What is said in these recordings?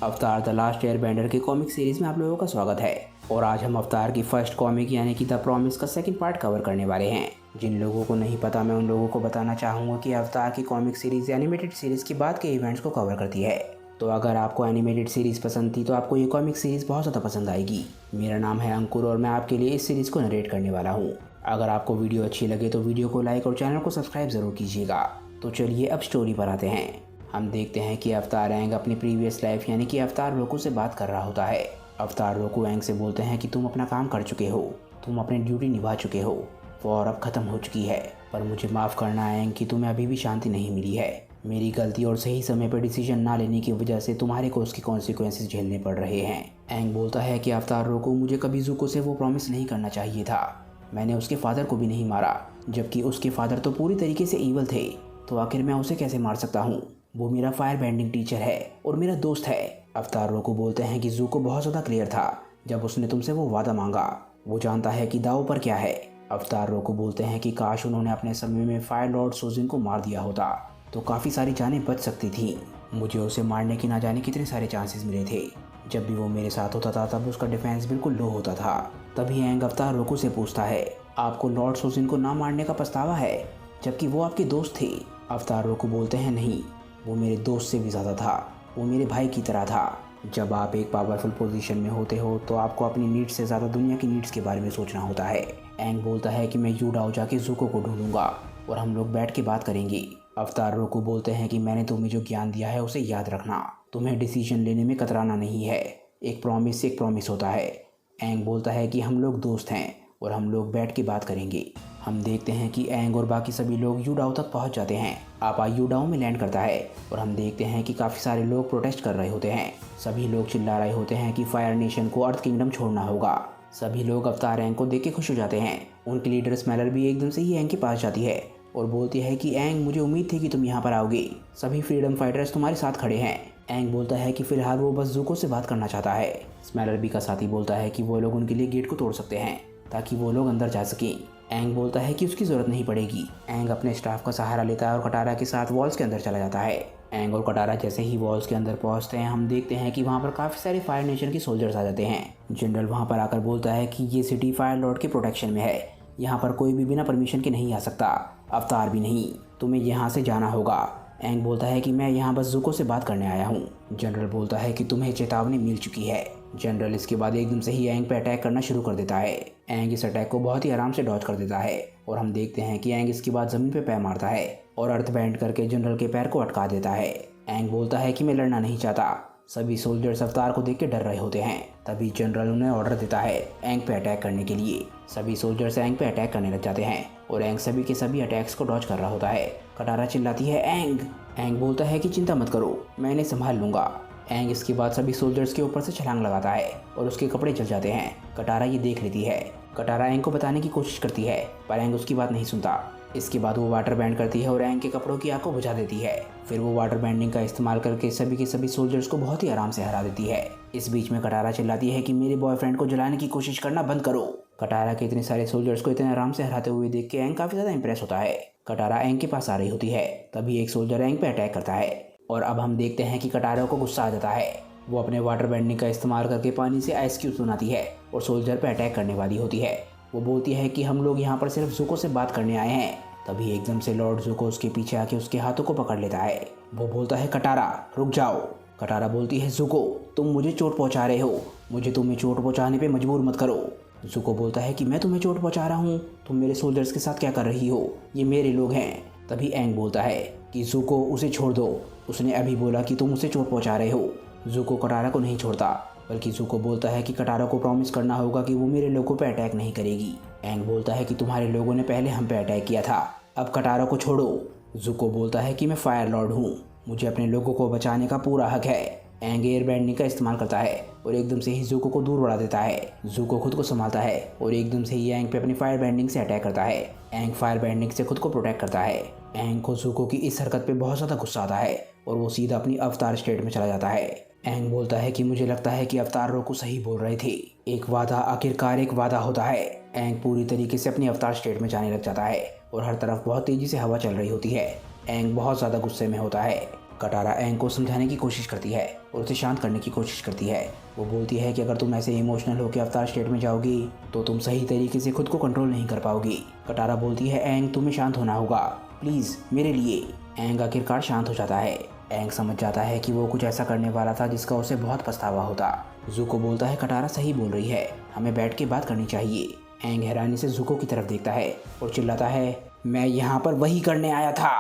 अवतार the last Airbender के comic series में आप लोगों का स्वागत है। और आज हम अवतार की फर्स्ट कॉमिक यानी कि द प्रॉमिस का सेकंड पार्ट कवर करने वाले हैं। जिन लोगों को नहीं पता, मैं उन लोगों को बताना चाहूँगा कि अवतार की कॉमिक सीरीज एनिमेटेड सीरीज के बाद के इवेंट्स को कवर करती है। तो अगर आपको एनिमेटेड सीरीज पसंद थी तो आपको ये कॉमिक सीरीज बहुत ज़्यादा पसंद आएगी। मेरा नाम है अंकुर और मैं आपके लिए इस सीरीज़ को नरेट करने वाला हूँ। अगर आपको वीडियो अच्छी लगे तो वीडियो को लाइक और चैनल को सब्सक्राइब ज़रूर कीजिएगा। तो चलिए अब स्टोरी पर आते हैं। हम देखते हैं कि अवतार एंग अपनी प्रीवियस लाइफ यानी कि अवतार रोकू से बात कर रहा होता है। अवतार रोकू एंग से बोलते हैं कि तुम अपना काम कर चुके हो, तुम अपनी ड्यूटी निभा चुके हो, वॉर अब ख़त्म हो चुकी है, पर मुझे माफ़ करना एंग कि तुम्हें अभी भी शांति नहीं मिली है। मेरी गलती और सही समय पर डिसीजन ना लेने की वजह से तुम्हारे को उसके कॉन्सिक्वेंसेस झेलने पड़ रहे हैं। एंग बोलता है कि अवतार रोकू, मुझे कभी ज़ुको से वो प्रॉमिस नहीं करना चाहिए था। मैंने उसके फादर को भी नहीं मारा, जबकि उसके फादर तो पूरी तरीके से ईवल थे, तो आखिर मैं उसे कैसे मार सकता हूँ? वो मेरा फायर बेंडिंग टीचर है और मेरा दोस्त है। अवतार रोकू बोलते हैं कि ज़ुको बहुत ज़्यादा क्लियर था जब उसने तुमसे वो वादा मांगा। वो जानता है कि दाव पर क्या है। अवतार रोकू बोलते हैं कि काश उन्होंने अपने समय में फायर लॉर्ड सोजिन को मार दिया होता तो काफ़ी सारी जानें बच सकती थीं। मुझे उसे मारने की ना जाने कितने सारे चांसेस मिले थे। जब भी वो मेरे साथ होता था तब उसका डिफेंस बिल्कुल लो होता था। तभी एंग अवतार रोकू से पूछता है, आपको लॉर्ड सोजिन को ना मारने का पछतावा है, जबकि वो आपके दोस्त थे? अवतार रोकू बोलते हैं, नहीं, वो मेरे दोस्त से भी ज़्यादा था, वो मेरे भाई की तरह था। जब आप एक पावरफुल पोजीशन में होते हो तो आपको अपनी नीड्स से ज़्यादा दुनिया की नीड्स के बारे में सोचना होता है। एंग बोलता है कि मैं यूडाओ जाके ज़ुको को ढूंढूंगा और हम लोग बैठ के बात करेंगे। अवतार रोकू बोलते हैं कि मैंने तुम्हें जो ज्ञान दिया है उसे याद रखना, तुम्हें डिसीजन लेने में कतराना नहीं है। एक प्रॉमिस होता है। एंग बोलता है कि हम लोग दोस्त हैं और हम लोग बैठ के बात करेंगे। हम देखते हैं कि एंग और बाकी सभी लोग यूडाओ तक पहुंच जाते हैं। आपा यूडाओ में लैंड करता है और हम देखते हैं कि काफ़ी सारे लोग प्रोटेस्ट कर रहे होते हैं। सभी लोग चिल्ला रहे होते हैं कि फायर नेशन को अर्थ किंगडम छोड़ना होगा। सभी लोग अवतार एंग को देख के खुश हो जाते हैं। उनकी लीडर स्मेलर भी एकदम से ही एंग के पास जाती है और बोलती है कि एंग, मुझे उम्मीद थी कि तुम यहाँ पर आओगे, सभी फ्रीडम फाइटर्स तुम्हारे साथ खड़े हैं। एंग बोलता है कि फिलहाल वो बस ज़ुको से बात करना चाहता है। स्मेलर भी का साथी बोलता है कि वो लोग उनके लिए गेट को तोड़ सकते हैं ताकि वो लोग अंदर जा सकें। एंग बोलता है कि उसकी ज़रूरत नहीं पड़ेगी। एंग अपने स्टाफ का सहारा लेता है और कटारा के साथ वॉल्स के अंदर चला जाता है। एंग और कटारा जैसे ही वॉल्स के अंदर पहुंचते हैं, हम देखते हैं कि वहां पर काफ़ी सारे फायर नेशन के सोल्जर्स आ जाते हैं। जनरल वहां पर आकर बोलता है कि ये सिटी फायर लॉर्ड के प्रोटेक्शन में है, यहाँ पर कोई भी बिना परमिशन के नहीं आ सकता, अवतार भी नहीं, तुम्हें यहाँ से जाना होगा। एंग बोलता है कि मैं यहाँ बस ज़ुको से बात करने आया हूँ। जनरल बोलता है कि तुम्हें चेतावनी मिल चुकी है। जनरल इसके बाद एकदम से ही एंग पे अटैक करना शुरू कर देता है। एंग इस अटैक को बहुत ही आराम से डॉज कर देता है और हम देखते हैं कि एंग इसके बाद ज़मीन पे पैर मारता है और अर्थ बैंड करके जनरल के पैर को अटका देता है। एंग बोलता है कि मैं लड़ना नहीं चाहता। सभी सोल्जर्स अवतार को देख के डर रहे होते हैं। तभी जनरल उन्हें ऑर्डर देता है एंग पे अटैक करने के लिए। सभी सोल्जर्स एंग पे अटैक करने लग जाते हैं और एंग सभी के सभी अटैक्स को डॉज कर रहा होता है। कटारा चिल्लाती है, एंग। एंग बोलता है कि चिंता मत करो, मैं इन्हें संभाल लूंगा। एंग इसके बाद सभी सोल्जर्स के ऊपर से छलांग लगाता है और उसके कपड़े जल जाते हैं। कटारा ये देख लेती है। कटारा एंग को बताने की कोशिश करती है पर एंग उसकी बात नहीं सुनता। इसके बाद वो वाटर बैंड करती है और एंग के कपड़ों की आग को बुझा देती है। फिर वो वाटर बैंडिंग का इस्तेमाल करके सभी के सभी सोल्जर्स को बहुत ही आराम से हरा देती है। इस बीच में कटारा चिल्लाती है कि मेरे बॉयफ्रेंड को जलाने की कोशिश करना बंद करो। कटारा के इतने सारे सोल्जर्स को इतने आराम से हराते हुए देख के एंग काफ़ी ज़्यादा इंप्रेस होता है। कटारा एंग के पास आ रही होती है, तभी एक सोल्जर एंग पे अटैक करता है और अब हम देखते हैं कि कटारा को गुस्सा आ जाता है। वो अपने वाटर बैंडिंग का इस्तेमाल करके पानी से आइस क्यूब्स बनाती है और सोल्जर पे अटैक करने वाली होती है। वो बोलती है कि हम लोग यहाँ पर सिर्फ ज़ुको से बात करने आए हैं। तभी एकदम से लॉर्ड ज़ुको उसके पीछे आके उसके हाथों को पकड़ लेता है। वो बोलता है, कटारा रुक जाओ। कटारा बोलती है, ज़ुको तुम मुझे चोट पहुँचा रहे हो, मुझे तुम्हें चोट पहुँचाने पे मजबूर मत करो। ज़ुको बोलता है कि मैं तुम्हें चोट पहुँचा रहा हूँ, तुम मेरे सोल्जर्स के साथ क्या कर रही हो, ये मेरे लोग हैं। तभी एंग बोलता है कि ज़ुको उसे छोड़ दो, उसने अभी बोला कि तुम उसे चोट पहुँचा रहे हो। ज़ुको कटारा को नहीं छोड़ता, बल्कि ज़ुको बोलता है कि कटारा को प्रॉमिस करना होगा कि वो मेरे लोगों पे अटैक नहीं करेगी। एंग बोलता है कि तुम्हारे लोगों ने पहले हम पे अटैक किया था, अब कटारा को छोड़ो। ज़ुको बोलता है कि मैं फायर लॉर्ड हूँ, मुझे अपने लोगों को बचाने का पूरा हक है। एंग एयर बैंडिंग का इस्तेमाल करता है और एकदम से ही ज़ुको को दूर बढ़ा देता है। ज़ुको खुद को संभालता है और एकदम से ही एंग पे अपनी फायर बैंडिंग से अटैक करता है। एंग फायर बैंडिंग से खुद को प्रोटेक्ट करता है। एंग को ज़ुको की इस हरकत पे बहुत ज़्यादा गुस्सा आता है और वो सीधा अपनी अवतार स्टेट में चला जाता है। एंग बोलता है कि मुझे लगता है कि अवतार रोकू सही बोल रहे थे, एक वादा आखिरकार एक वादा होता है। एंग पूरी तरीके से अपनी अवतार स्टेट में जाने लग जाता है और हर तरफ बहुत तेजी से हवा चल रही होती है। एंग बहुत ज़्यादा गुस्से में होता है। कटारा एंग को समझाने की कोशिश करती है और उसे शांत करने की कोशिश करती है। वो बोलती है कि अगर तुम ऐसे इमोशनल होकर अवतार स्टेट में जाओगी तो तुम सही तरीके से खुद को कंट्रोल नहीं कर पाओगी। कटारा बोलती है एंग तुम्हें शांत होना होगा, प्लीज मेरे लिए। एंग आखिरकार शांत हो जाता है। एंग समझ जाता है कि वो कुछ ऐसा करने वाला था जिसका उसे बहुत पछतावा होता। ज़ुको बोलता है कटारा सही बोल रही है, हमें बैठ के बात करनी चाहिए। एंग हैरानी से ज़ुको की तरफ देखता है और चिल्लाता है मैं यहाँ पर वही करने आया था।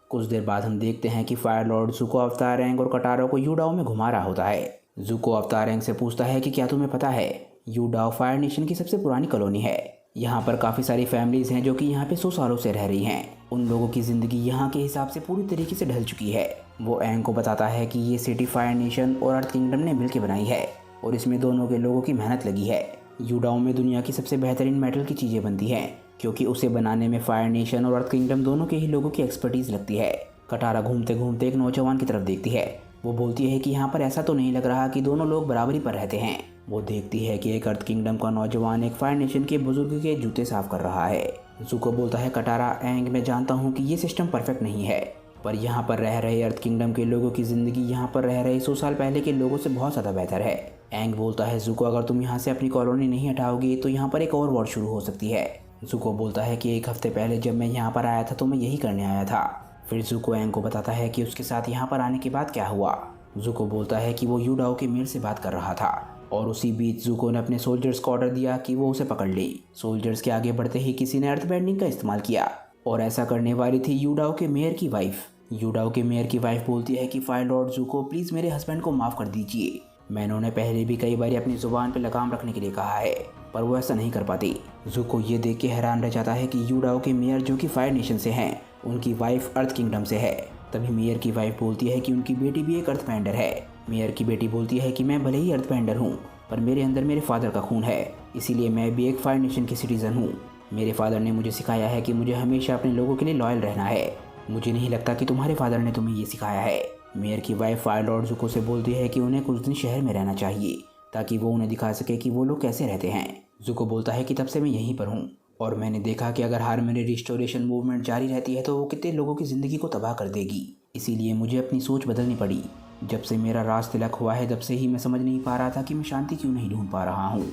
कुछ देर बाद हम देखते हैं कि फायर लॉर्ड ज़ुको अवतार एंग और कटारा को यूडाओ में घुमा रहा होता है। ज़ुको अवतार एंग से पूछता है कि क्या तुम्हें पता है यूडाओ फायर नेशन की सबसे पुरानी कॉलोनी है। यहाँ पर काफ़ी सारी फैमिलीज हैं जो कि यहाँ पे 100 सालों से रह रही हैं। उन लोगों की ज़िंदगी यहाँ के हिसाब से पूरी तरीके से ढल चुकी है। वो एंग को बताता है कि ये सिटी फायर नेशन और अर्थ किंगडम ने मिलकर बनाई है और इसमें दोनों के लोगों की मेहनत लगी है। यूडाओ में दुनिया की सबसे बेहतरीन मेटल की चीज़ें बनती हैं क्योंकि उसे बनाने में फायर नेशन और अर्थ किंगडम दोनों के ही लोगों की एक्सपर्टीज़ लगती है। कटारा घूमते घूमते एक नौजवान की तरफ देखती है। वो बोलती है कि यहाँ पर ऐसा तो नहीं लग रहा कि दोनों लोग बराबरी पर रहते हैं। वो देखती है कि एक अर्थ किंगडम का नौजवान एक फायर नेशन के बुजुर्ग के जूते साफ कर रहा है। ज़ुको बोलता है कटारा एंग मैं जानता हूँ कि ये सिस्टम परफेक्ट नहीं है पर यहाँ पर रह रहे अर्थ किंगडम के लोगों की ज़िंदगी यहाँ पर रह रहे 100 साल पहले के लोगों से बहुत ज़्यादा बेहतर है। एंग बोलता है ज़ुको अगर तुम यहाँ से अपनी कॉलोनी नहीं हटाओगी तो यहाँ पर एक और वॉर शुरू हो सकती है। ज़ुको बोलता है कि एक हफ्ते पहले जब मैं यहाँ पर आया था तो मैं यही करने आया था। फिर ज़ुको एंग को बताता है कि उसके साथ यहाँ पर आने के बाद क्या हुआ। ज़ुको बोलता है कि वो यूडाओ के मेयर से बात कर रहा था और उसी बीच ज़ुको ने अपने सोल्जर्स को ऑर्डर दिया कि वो उसे पकड़ ले। सोल्जर्स के आगे बढ़ते ही किसी ने अर्थ बेंडिंग का इस्तेमाल किया और ऐसा करने वाली थी यूडाओ के मेयर की वाइफ। यूडाओ के मेयर की वाइफ बोलती है कि फायर लॉर्ड ज़ुको प्लीज़ मेरे हस्बैंड को माफ़ कर दीजिए। मैंने उन्हें पहले भी कई बार अपनी ज़ुबान पर लगाम रखने के लिए कहा है पर वो ऐसा नहीं कर पाती। ज़ुको ये देख के हैरान रह जाता है कि यूडाओ के मेयर जो कि फायर नेशन से हैं उनकी वाइफ अर्थ किंगडम से है। तभी मेयर की वाइफ बोलती है कि उनकी बेटी भी एक अर्थ बेंडर है। मेयर की बेटी बोलती है कि मैं भले ही अर्थ बेंडर हूँ पर मेरे अंदर मेरे फादर का खून है, इसीलिए मैं भी एक फायर नेशन की सिटीज़न हूँ। मेरे फादर ने मुझे सिखाया है कि मुझे हमेशा अपने लोगों के लिए लॉयल रहना है। मुझे नहीं लगता कि तुम्हारे फादर ने तुम्हें ये सिखाया है। मेयर की वाइफ फायर लॉर्ड ज़ुको से बोलती है कि उन्हें कुछ दिन शहर में रहना चाहिए ताकि वो उन्हें दिखा सके कि वो लोग कैसे रहते हैं। ज़ुको बोलता है कि तब से मैं यहीं पर हूँ और मैंने देखा कि अगर हार्मनी रिस्टोरेशन मूवमेंट जारी रहती है तो वो कितने लोगों की ज़िंदगी को तबाह कर देगी। इसीलिए मुझे अपनी सोच बदलनी पड़ी। जब से मेरा राज तिलक हुआ है तब से ही मैं समझ नहीं पा रहा था कि मैं शांति क्यों नहीं ढूंढ पा रहा हूँ।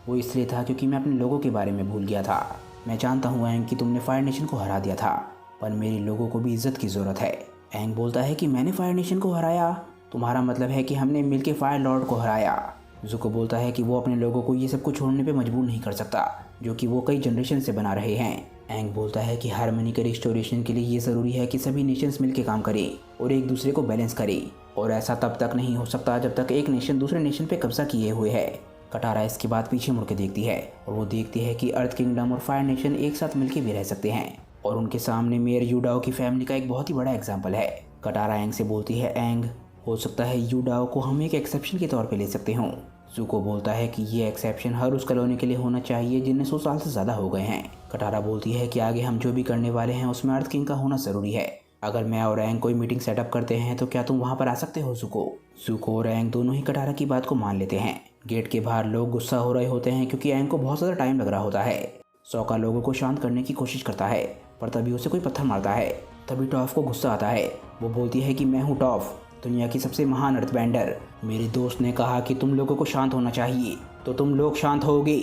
वो इसलिए था क्योंकि मैं अपने लोगों के बारे में भूल गया था। मैं जानता हूँ एंग कि तुमने फायर नेशन को हरा दिया था पर मेरे लोगों को भी इज्जत की ज़रूरत है। एंग बोलता है कि मैंने फायर नेशन को हराया, तुम्हारा मतलब है कि हमने मिलकर फायर लॉर्ड को हराया। ज़ुको बोलता है कि वो अपने लोगों को ये सब कुछ छोड़ने पे मजबूर नहीं कर सकता जो कि वो कई जनरेशन से बना रहे हैं। एंग बोलता है कि हार्मनी के रिस्टोरेशन के लिए ये ज़रूरी है कि सभी नेशंस मिलकर काम करें और एक दूसरे को बैलेंस करें और ऐसा तब तक नहीं हो सकता जब तक एक नेशन दूसरे नेशन पे कब्जा किए हुए है। कटारा इसके बाद पीछे मुड़ के देखती है और वो देखती है कि अर्थ किंगडम और फायर नेशन एक साथ मिलकर भी रह सकते हैं और उनके सामने मेयर यूडाओ की फैमिली का एक बहुत ही बड़ा एग्जाम्पल है। कटारा एंग से बोलती है एंग हो सकता है यूडाओ को हम एक एक्सेप्शन के तौर पे ले सकते हों। ज़ुको बोलता है कि ये एक्सेप्शन हर उस कॉलोनी के लिए होना चाहिए जिन्हें 100 साल से ज़्यादा हो गए हैं। कटारा बोलती है कि आगे हम जो भी करने वाले हैं उसमें अर्थ किंग का होना ज़रूरी है। अगर मैं और एंग कोई मीटिंग सेटअप करते हैं तो क्या तुम वहाँ पर आ सकते हो ज़ुको। ज़ुको और एंग दोनों ही कटारा की बात को मान लेते हैं। गेट के बाहर लोग गुस्सा हो रहे होते हैं क्योंकि एंग को बहुत ज़्यादा टाइम लग रहा होता है। सौका लोगों को शांत करने की कोशिश करता है पर तभी उसे कोई पत्थर मारता है। तभी टॉफ को गुस्सा आता है। वो बोलती है कि मैं हूँ टॉफ, दुनिया की सबसे महान अर्थ बेंडर। मेरे दोस्त ने कहा कि तुम लोगों को शांत होना चाहिए तो तुम लोग शांत होगे।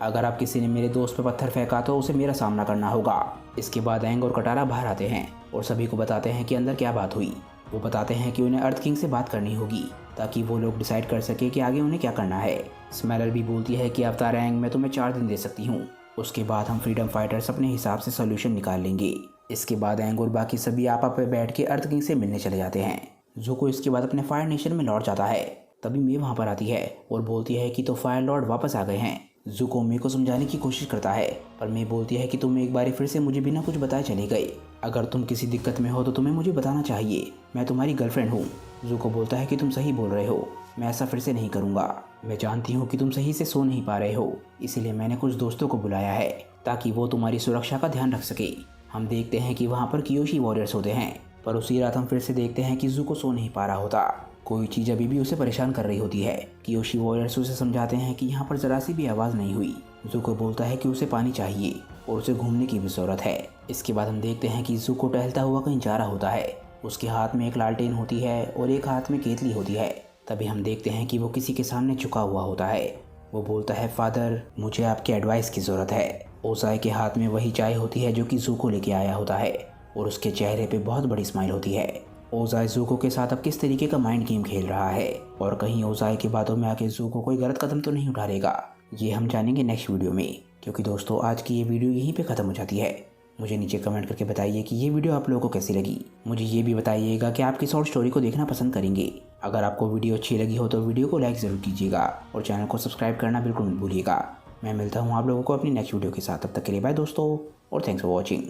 अगर आप किसी ने मेरे दोस्त पे पत्थर फेंका तो उसे मेरा सामना करना होगा। इसके बाद एंग और कटारा बाहर आते हैं और सभी को बताते हैं कि अंदर क्या बात हुई। वो बताते हैं कि उन्हें अर्थ किंग से बात करनी होगी ताकि वो लोग डिसाइड कर सके कि आगे उन्हें क्या करना है। स्मेलर भी बोलती है कि अवतार एंग मैं तुम्हें 4 दिन दे सकती हूँ, उसके बाद हम फ्रीडम फाइटर्स अपने हिसाब से सोल्यूशन निकाल लेंगे। इसके बाद एंग और बाकी सभी आपस में बैठ के अर्थ किंग से मिलने चले जाते हैं। ज़ुको इसके बाद अपने फायर नेशन में लौट जाता है। तभी मे वहाँ पर आती है और बोलती है कि तो फायर लॉर्ड वापस आ गए हैं। ज़ुको मे को समझाने की कोशिश करता है पर मे बोलती है कि तुम एक बार फिर से मुझे बिना कुछ बताए चले गए। अगर तुम किसी दिक्कत में हो तो तुम्हें मुझे बताना चाहिए, मैं तुम्हारी गर्लफ्रेंड हूँ। ज़ुको बोलता है कि तुम सही बोल रहे हो, मैं ऐसा फिर से नहीं करूँगा। मैं जानती हूँ कि तुम सही से सो नहीं पा रहे हो, इसीलिए मैंने कुछ दोस्तों को बुलाया है ताकि वो तुम्हारी सुरक्षा का ध्यान रख सके। हम देखते हैं कि वहाँ पर कियोशी वॉरियर्स होते हैं पर उसी रात हम फिर से देखते हैं कि ज़ुको सो नहीं पा रहा होता। कोई चीज़ अभी भी उसे परेशान कर रही होती है। कियोशी वॉरियर्स उसे समझाते हैं कि यहाँ पर ज़रा सी भी आवाज़ नहीं हुई। ज़ुको बोलता है कि उसे पानी चाहिए और उसे घूमने की भी ज़रूरत है। इसके बाद हम देखते हैं कि ज़ुको टहलता हुआ कहीं जा रहा होता है। उसके हाथ में एक लालटेन होती है और एक हाथ में केतली होती है। तभी हम देखते हैं कि वो किसी के सामने झुका हुआ होता है। वो बोलता है, फादर मुझे आपके एडवाइस की ज़रूरत है। ओजाई के हाथ में वही चाय होती है जो कि ज़ूको लेके आया होता है और उसके चेहरे पे बहुत बड़ी स्माइल होती है। ओजाई ज़ूको के साथ अब किस तरीके का माइंड गेम खेल रहा है और कहीं ओजाई की बातों में आके ज़ूको कोई गलत कदम तो नहीं उठा लेगा, ये हम जानेंगे नेक्स्ट वीडियो में। क्योंकि दोस्तों आज की ये वीडियो यहीं पे ख़त्म हो जाती है। मुझे नीचे कमेंट करके बताइए कि ये वीडियो आप लोगों को कैसी लगी। मुझे ये भी बताइएगा कि आप किस शॉर्ट स्टोरी को देखना पसंद करेंगे। अगर आपको वीडियो अच्छी लगी हो तो वीडियो को लाइक ज़रूर कीजिएगा और चैनल को सब्सक्राइब करना बिल्कुल मत भूलिएगा। मैं मिलता हूँ आप लोगों को अपनी नेक्स्ट वीडियो के साथ। तब तक के लिए बाय दोस्तों और थैंक्स फॉर वॉचिंग।